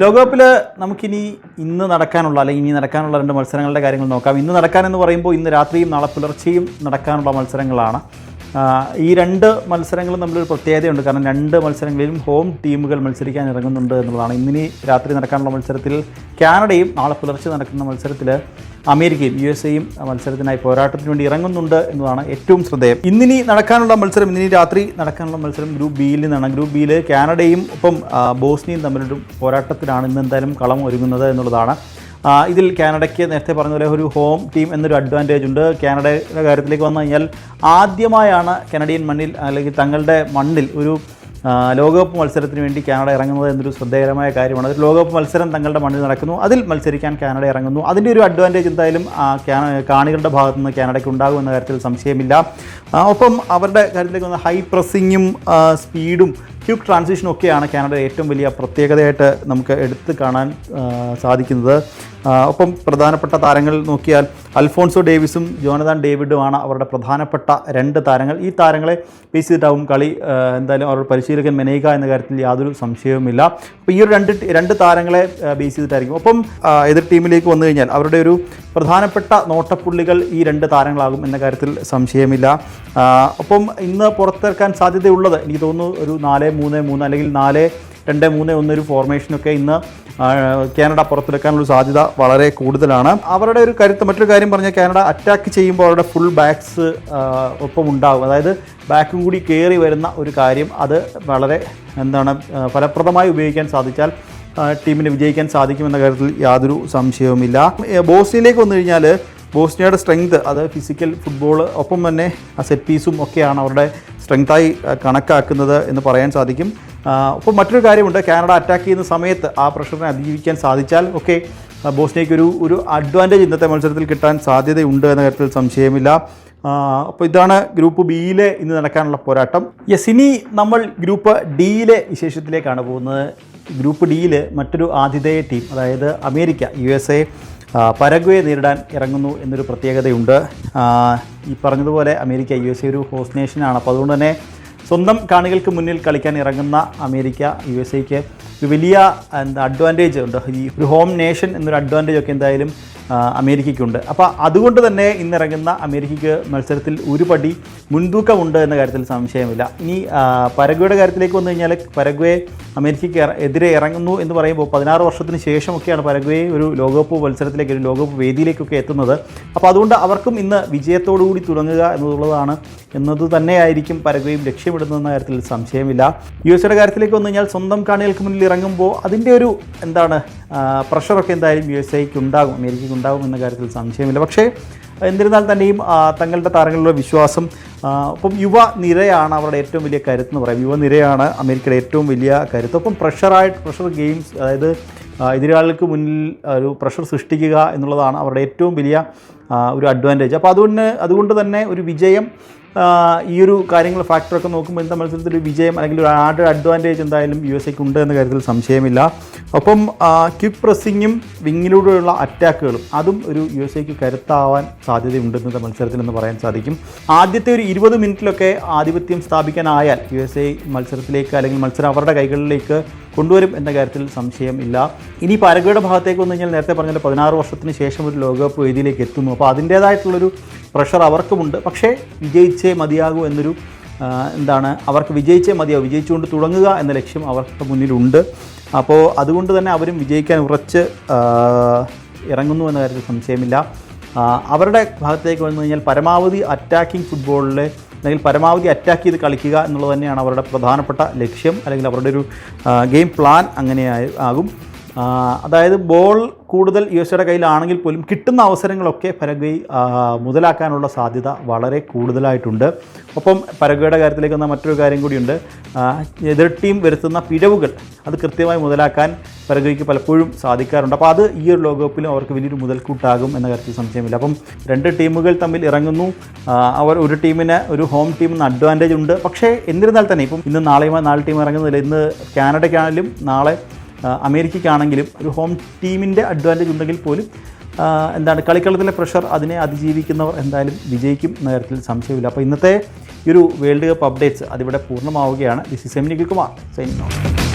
ലോകകപ്പിൽ നമുക്കിനി ഇന്ന് നടക്കാനുള്ള അല്ലെങ്കിൽ ഇനി നടക്കാനുള്ള 2 മത്സരങ്ങളുടെ കാര്യങ്ങൾ നോക്കാം. ഇന്ന് നടക്കാനെന്ന് പറയുമ്പോൾ ഇന്ന് രാത്രിയും നാളെ പുലർച്ചെയും നടക്കാനുള്ള മത്സരങ്ങളാണ്. ഈ 2 മത്സരങ്ങളും തമ്മിലൊരു പ്രത്യേകതയുണ്ട്. കാരണം 2 മത്സരങ്ങളിലും ഹോം ടീമുകൾ മത്സരിക്കാൻ ഇറങ്ങുന്നുണ്ട് എന്നുള്ളതാണ്. ഇന്നിനി രാത്രി നടക്കാനുള്ള മത്സരത്തിൽ കാനഡയും നാളെ പുലർച്ചെ നടക്കുന്ന മത്സരത്തിൽ അമേരിക്കയും USA-യും മത്സരത്തിനായി പോരാട്ടത്തിന് വേണ്ടി ഇറങ്ങുന്നുണ്ട് എന്നതാണ് ഏറ്റവും ശ്രദ്ധേയം. ഇന്നിനി രാത്രി നടക്കാനുള്ള മത്സരം ഗ്രൂപ്പ് ബിയിൽ നിന്നാണ്. ഗ്രൂപ്പ് ബിയിൽ കാനഡയും ഒപ്പം ബോസ്നിയയും തമ്മിലൊരു പോരാട്ടത്തിലാണ് ഇന്ന് എന്തായാലും കളം ഒരുങ്ങുന്നത് എന്നുള്ളതാണ്. ഇതിൽ കാനഡയ്ക്ക് നേരത്തെ പറഞ്ഞ പോലെ ഒരു ഹോം ടീം എന്നൊരു അഡ്വാൻറ്റേജ് ഉണ്ട്. കാനഡയുടെ കാര്യത്തിലേക്ക് വന്നു കഴിഞ്ഞാൽ ആദ്യമായാണ് കനഡിയൻ മണ്ണിൽ അല്ലെങ്കിൽ തങ്ങളുടെ മണ്ണിൽ ഒരു ലോകകപ്പ് മത്സരത്തിന് വേണ്ടി കാനഡ ഇറങ്ങുന്നത് എന്നൊരു ശ്രദ്ധേയകരമായ കാര്യമാണ്. ഒരു ലോകകപ്പ് മത്സരം തങ്ങളുടെ മണ്ണിൽ നടക്കുന്നു, അതിൽ മത്സരിക്കാൻ കാനഡ ഇറങ്ങുന്നു. അതിൻ്റെ ഒരു അഡ്വാൻറ്റേജ് എന്തായാലും കാണികളുടെ ഭാഗത്തു നിന്ന് കാനഡയ്ക്ക് ഉണ്ടാകും എന്ന കാര്യത്തിൽ സംശയമില്ല. ഒപ്പം അവരുടെ കാര്യത്തിലേക്ക് വന്ന ഹൈ പ്രസ്സിങ്ങും സ്പീഡും ക്വിക്ക് ട്രാൻസിഷനും ഒക്കെയാണ് കാനഡയുടെ ഏറ്റവും വലിയ പ്രത്യേകതയായിട്ട് നമുക്ക് എടുത്തു കാണാൻ സാധിക്കുന്നത്. ഒപ്പം പ്രധാനപ്പെട്ട താരങ്ങൾ നോക്കിയാൽ അൽഫോൺസോ ഡേവിസും ജോനഥാൻ ഡേവിഡുമാണ് അവരുടെ പ്രധാനപ്പെട്ട 2 താരങ്ങൾ. ഈ താരങ്ങളെ ബേസ് ചെയ്തിട്ടാവും കളി. എന്തായാലും അവരുടെ പരിശീലകൻ മെനേക എന്ന കാര്യത്തിൽ യാതൊരു സംശയവുമില്ല. അപ്പോൾ ഈ ഒരു രണ്ട് താരങ്ങളെ ബേസ് ചെയ്തിട്ടായിരിക്കും. ഒപ്പം എതിർ ടീമിലേക്ക് വന്നു കഴിഞ്ഞാൽ അവരുടെ ഒരു പ്രധാനപ്പെട്ട നോട്ടപ്പുള്ളികൾ ഈ 2 താരങ്ങളാകും എന്ന കാര്യത്തിൽ സംശയമില്ല. ഒപ്പം ഇന്ന് പുറത്തിറക്കാൻ സാധ്യതയുള്ളത് എനിക്ക് തോന്നുന്നു ഒരു 4-3-3 അല്ലെങ്കിൽ 4-2-3-1 ഒരു ഫോർമേഷനൊക്കെ ഇന്ന് കാനഡ പുറത്തെടുക്കാനുള്ള സാധ്യത വളരെ കൂടുതലാണ്. അവരുടെ ഒരു മറ്റൊരു കാര്യം പറഞ്ഞാൽ കാനഡ അറ്റാക്ക് ചെയ്യുമ്പോൾ അവരുടെ ഫുൾ ബാക്സ് ഒപ്പം ഉണ്ടാകും. അതായത് ബാക്കും കൂടി കയറി വരുന്ന ഒരു കാര്യം, അത് വളരെ ഫലപ്രദമായി ഉപയോഗിക്കാൻ സാധിച്ചാൽ ടീമിന് വിജയിക്കാൻ സാധിക്കുമെന്ന കാര്യത്തിൽ യാതൊരു സംശയവുമില്ല. ബോസ്നിയയിലേക്ക് വന്നു കഴിഞ്ഞാൽ ബോസ്നിയയുടെ സ്ട്രെങ്ത് അത് ഫിസിക്കൽ ഫുട്ബോൾ ഒപ്പം തന്നെ സെറ്റ് പീസും ഒക്കെയാണ് അവരുടെ സ്ട്രെങ്തായി കണക്കാക്കുന്നത് എന്ന് പറയാൻ സാധിക്കും. അപ്പോൾ മറ്റൊരു കാര്യമുണ്ട്, കാനഡ അറ്റാക്ക് ചെയ്യുന്ന സമയത്ത് ആ പ്രഷറിനെ അതിജീവിക്കാൻ സാധിച്ചാൽ ബോസ്നിയയ്ക്ക് ഒരു അഡ്വാൻറ്റേജ് ഇന്നത്തെ മത്സരത്തിൽ കിട്ടാൻ സാധ്യതയുണ്ട് എന്ന കാര്യത്തിൽ സംശയമില്ല. അപ്പോൾ ഇതാണ് ഗ്രൂപ്പ് ബിയിലെ ഇന്ന് നടക്കാനുള്ള പോരാട്ടം. ഇനി നമ്മൾ ഗ്രൂപ്പ് ഡിയിലെ വിശേഷത്തിലേക്കാണ് പോകുന്നത്. ഗ്രൂപ്പ് ഡിയിൽ മറ്റൊരു ആതിഥേയ ടീം, അതായത് അമേരിക്ക USA പരഗ്വയെ നേരിടാൻ ഇറങ്ങുന്നു എന്നൊരു പ്രത്യേകതയുണ്ട്. ഈ പറഞ്ഞതുപോലെ അമേരിക്ക USA ഒരു ഹോസ്റ്റ് നേഷനാണ്. അപ്പോൾ അതുകൊണ്ട് തന്നെ സ്വന്തം കാണികൾക്ക് മുന്നിൽ കളിക്കാൻ ഇറങ്ങുന്ന അമേരിക്ക USA-ക്ക് ഒരു വലിയ അഡ്വാൻറ്റേജ് ഉണ്ട്. ഈ ഒരു ഹോം നേഷൻ എന്നൊരു അഡ്വാൻറ്റേജ് ഒക്കെ എന്തായാലും അമേരിക്കയ്ക്കുണ്ട്. അപ്പോൾ അതുകൊണ്ട് തന്നെ ഇന്നിറങ്ങുന്ന അമേരിക്കയ്ക്ക് മത്സരത്തിൽ ഒരു പടി മുൻതൂക്കമുണ്ട് എന്ന കാര്യത്തിൽ സംശയമില്ല. ഇനി പരഗ്വയുടെ കാര്യത്തിലേക്ക് വന്നു കഴിഞ്ഞാൽ പരഗ്വയെ അമേരിക്കയ്ക്ക് എതിരെ ഇറങ്ങുന്നു എന്ന് പറയുമ്പോൾ 16 വർഷത്തിന് ശേഷമൊക്കെയാണ് പരഗ്വയെ ഒരു ലോകകപ്പ് മത്സരത്തിലേക്ക്, ഒരു ലോകകപ്പ് വേദിയിലേക്കൊക്കെ എത്തുന്നത്. അപ്പോൾ അതുകൊണ്ട് അവർക്കും ഇന്ന് വിജയത്തോടുകൂടി തുടങ്ങുക എന്നത് തന്നെയായിരിക്കും പരഗ്വയും ലക്ഷ്യമിടുന്നതെന്ന കാര്യത്തിൽ സംശയമില്ല. USA കാര്യത്തിലേക്ക് വന്നു കഴിഞ്ഞാൽ സ്വന്തം കാണികൾക്ക് മുന്നിൽ ഇറങ്ങുമ്പോൾ അതിൻ്റെ ഒരു പ്രഷറൊക്കെ എന്തായാലും USA-ക്ക് ഉണ്ടാകും, അമേരിക്കയ്ക്ക് ഉണ്ടാകും എന്ന കാര്യത്തിൽ സംശയമില്ല. പക്ഷേ എന്നിരുന്നാൽ തന്നെയും തങ്ങളുടെ താരങ്ങളിലുള്ള വിശ്വാസം, ഒപ്പം യുവനിരയാണ് അവരുടെ ഏറ്റവും വലിയ കരുത്തെന്ന് പറയാം. യുവനിരയാണ് അമേരിക്കയുടെ ഏറ്റവും വലിയ കരുത്ത്. ഒപ്പം പ്രഷർ ഗെയിംസ്, അതായത് എതിരാളികൾക്ക് മുന്നിൽ ഒരു പ്രഷർ സൃഷ്ടിക്കുക എന്നുള്ളതാണ് അവരുടെ ഏറ്റവും വലിയ ഒരു അഡ്വാൻറ്റേജ്. അപ്പോൾ അതുകൊണ്ട് തന്നെ ഒരു വിജയം, ഈ ഒരു കാര്യങ്ങൾ ഫാക്ടറൊക്കെ നോക്കുമ്പോൾ ഇന്നത്തെ മത്സരത്തിൽ ഒരു വിജയം അല്ലെങ്കിൽ ഒരു ആഡ് അഡ്വാൻറ്റേജ് എന്തായാലും USA-ക്ക് ഉണ്ട് എന്ന കാര്യത്തിൽ സംശയമില്ല. ഒപ്പം ക്വിക്ക് പ്രസ്സിങ്ങും വിങ്ങിലൂടെയുള്ള അറ്റാക്കുകളും അതും ഒരു USA-ക്ക് കരുത്താവാൻ സാധ്യതയുണ്ട് ഇന്നത്തെ മത്സരത്തിൽ എന്ന് പറയാൻ സാധിക്കും. ആദ്യത്തെ ഒരു 20 മിനിറ്റിലൊക്കെ ആധിപത്യം സ്ഥാപിക്കാനായാൽ USA മത്സരത്തിലേക്ക് അല്ലെങ്കിൽ മത്സരം അവരുടെ കൈകളിലേക്ക് കൊണ്ടുവരും എന്ന കാര്യത്തിൽ സംശയമില്ല. ഇനി പരഗ്വയുടെ ഭാഗത്തേക്ക് വന്നു കഴിഞ്ഞാൽ നേരത്തെ പറഞ്ഞാൽ 16 വർഷത്തിന് ശേഷം ഒരു ലോകകപ്പ് വേദിയിലേക്ക് എത്തുന്നു. അപ്പോൾ അതിൻ്റേതായിട്ടുള്ളൊരു പ്രഷർ അവർക്കുമുണ്ട്. പക്ഷേ വിജയിച്ചേ മതിയാകൂ എന്നൊരു അവർക്ക് വിജയിച്ചുകൊണ്ട് തുടങ്ങുക എന്ന ലക്ഷ്യം അവർക്ക് മുന്നിലുണ്ട്. അപ്പോൾ അതുകൊണ്ട് തന്നെ അവരും വിജയിക്കാൻ ഉറച്ച് ഇറങ്ങുന്നു എന്ന കാര്യത്തിൽ സംശയമില്ല. അവരുടെ ഭാഗത്തേക്ക് വന്നു കഴിഞ്ഞാൽ പരമാവധി അറ്റാക്കിംഗ് ഫുട്ബോളിലെ അല്ലെങ്കിൽ പരമാവധി അറ്റാക്ക് ചെയ്ത് കളിക്കുക എന്നുള്ളത് തന്നെയാണ് അവരുടെ പ്രധാനപ്പെട്ട ലക്ഷ്യം, അല്ലെങ്കിൽ അവരുടെ ഒരു ഗെയിം പ്ലാൻ അങ്ങനെ ആകും. അതായത് ബോൾ കൂടുതൽ USA-യുടെ കയ്യിലാണെങ്കിൽ പോലും കിട്ടുന്ന അവസരങ്ങളൊക്കെ പരഗ്വേ മുതലാക്കാനുള്ള സാധ്യത വളരെ കൂടുതലായിട്ടുണ്ട്. ഒപ്പം പരഗ്വയുടെ കാര്യത്തിലേക്ക് വന്ന മറ്റൊരു കാര്യം കൂടിയുണ്ട്. എതിർ ടീം വരുത്തുന്ന പിഴവുകൾ അത് കൃത്യമായി മുതലാക്കാൻ പരഗ്വയ്ക്ക് പലപ്പോഴും സാധിക്കാറുണ്ട്. അപ്പോൾ അത് ഈ ഒരു ലോകകപ്പിലും അവർക്ക് വലിയൊരു മുതൽക്കൂട്ടാകും എന്ന കാര്യത്തിൽ സംശയമില്ല. അപ്പം 2 ടീമുകൾ തമ്മിൽ ഇറങ്ങുന്നു. ഒരു ടീമിന് ഒരു ഹോം ടീമിന് അഡ്വാൻറ്റേജ് ഉണ്ട്. പക്ഷേ എന്നിരുന്നാൽ തന്നെ ഇപ്പം ഇന്ന് നാളെ ടീം ഇറങ്ങുന്നില്ല. ഇന്ന് കാനഡയ്ക്കാണെങ്കിലും നാളെ അമേരിക്കയ്ക്കാണെങ്കിലും ഒരു ഹോം ടീമിൻ്റെ അഡ്വാൻറ്റേജ് ഉണ്ടെങ്കിൽ പോലും കളിക്കളത്തിലെ പ്രഷർ അതിനെ അതിജീവിക്കുന്നവർ എന്തായാലും വിജയിക്കും എന്ന കാര്യത്തിൽ സംശയമില്ല. അപ്പോൾ ഇന്നത്തെ ഈ ഒരു വേൾഡ് കപ്പ് അപ്ഡേറ്റ്സ് അതിവിടെ പൂർണ്ണമാവുകയാണ്. This is Emini Kumar signing of.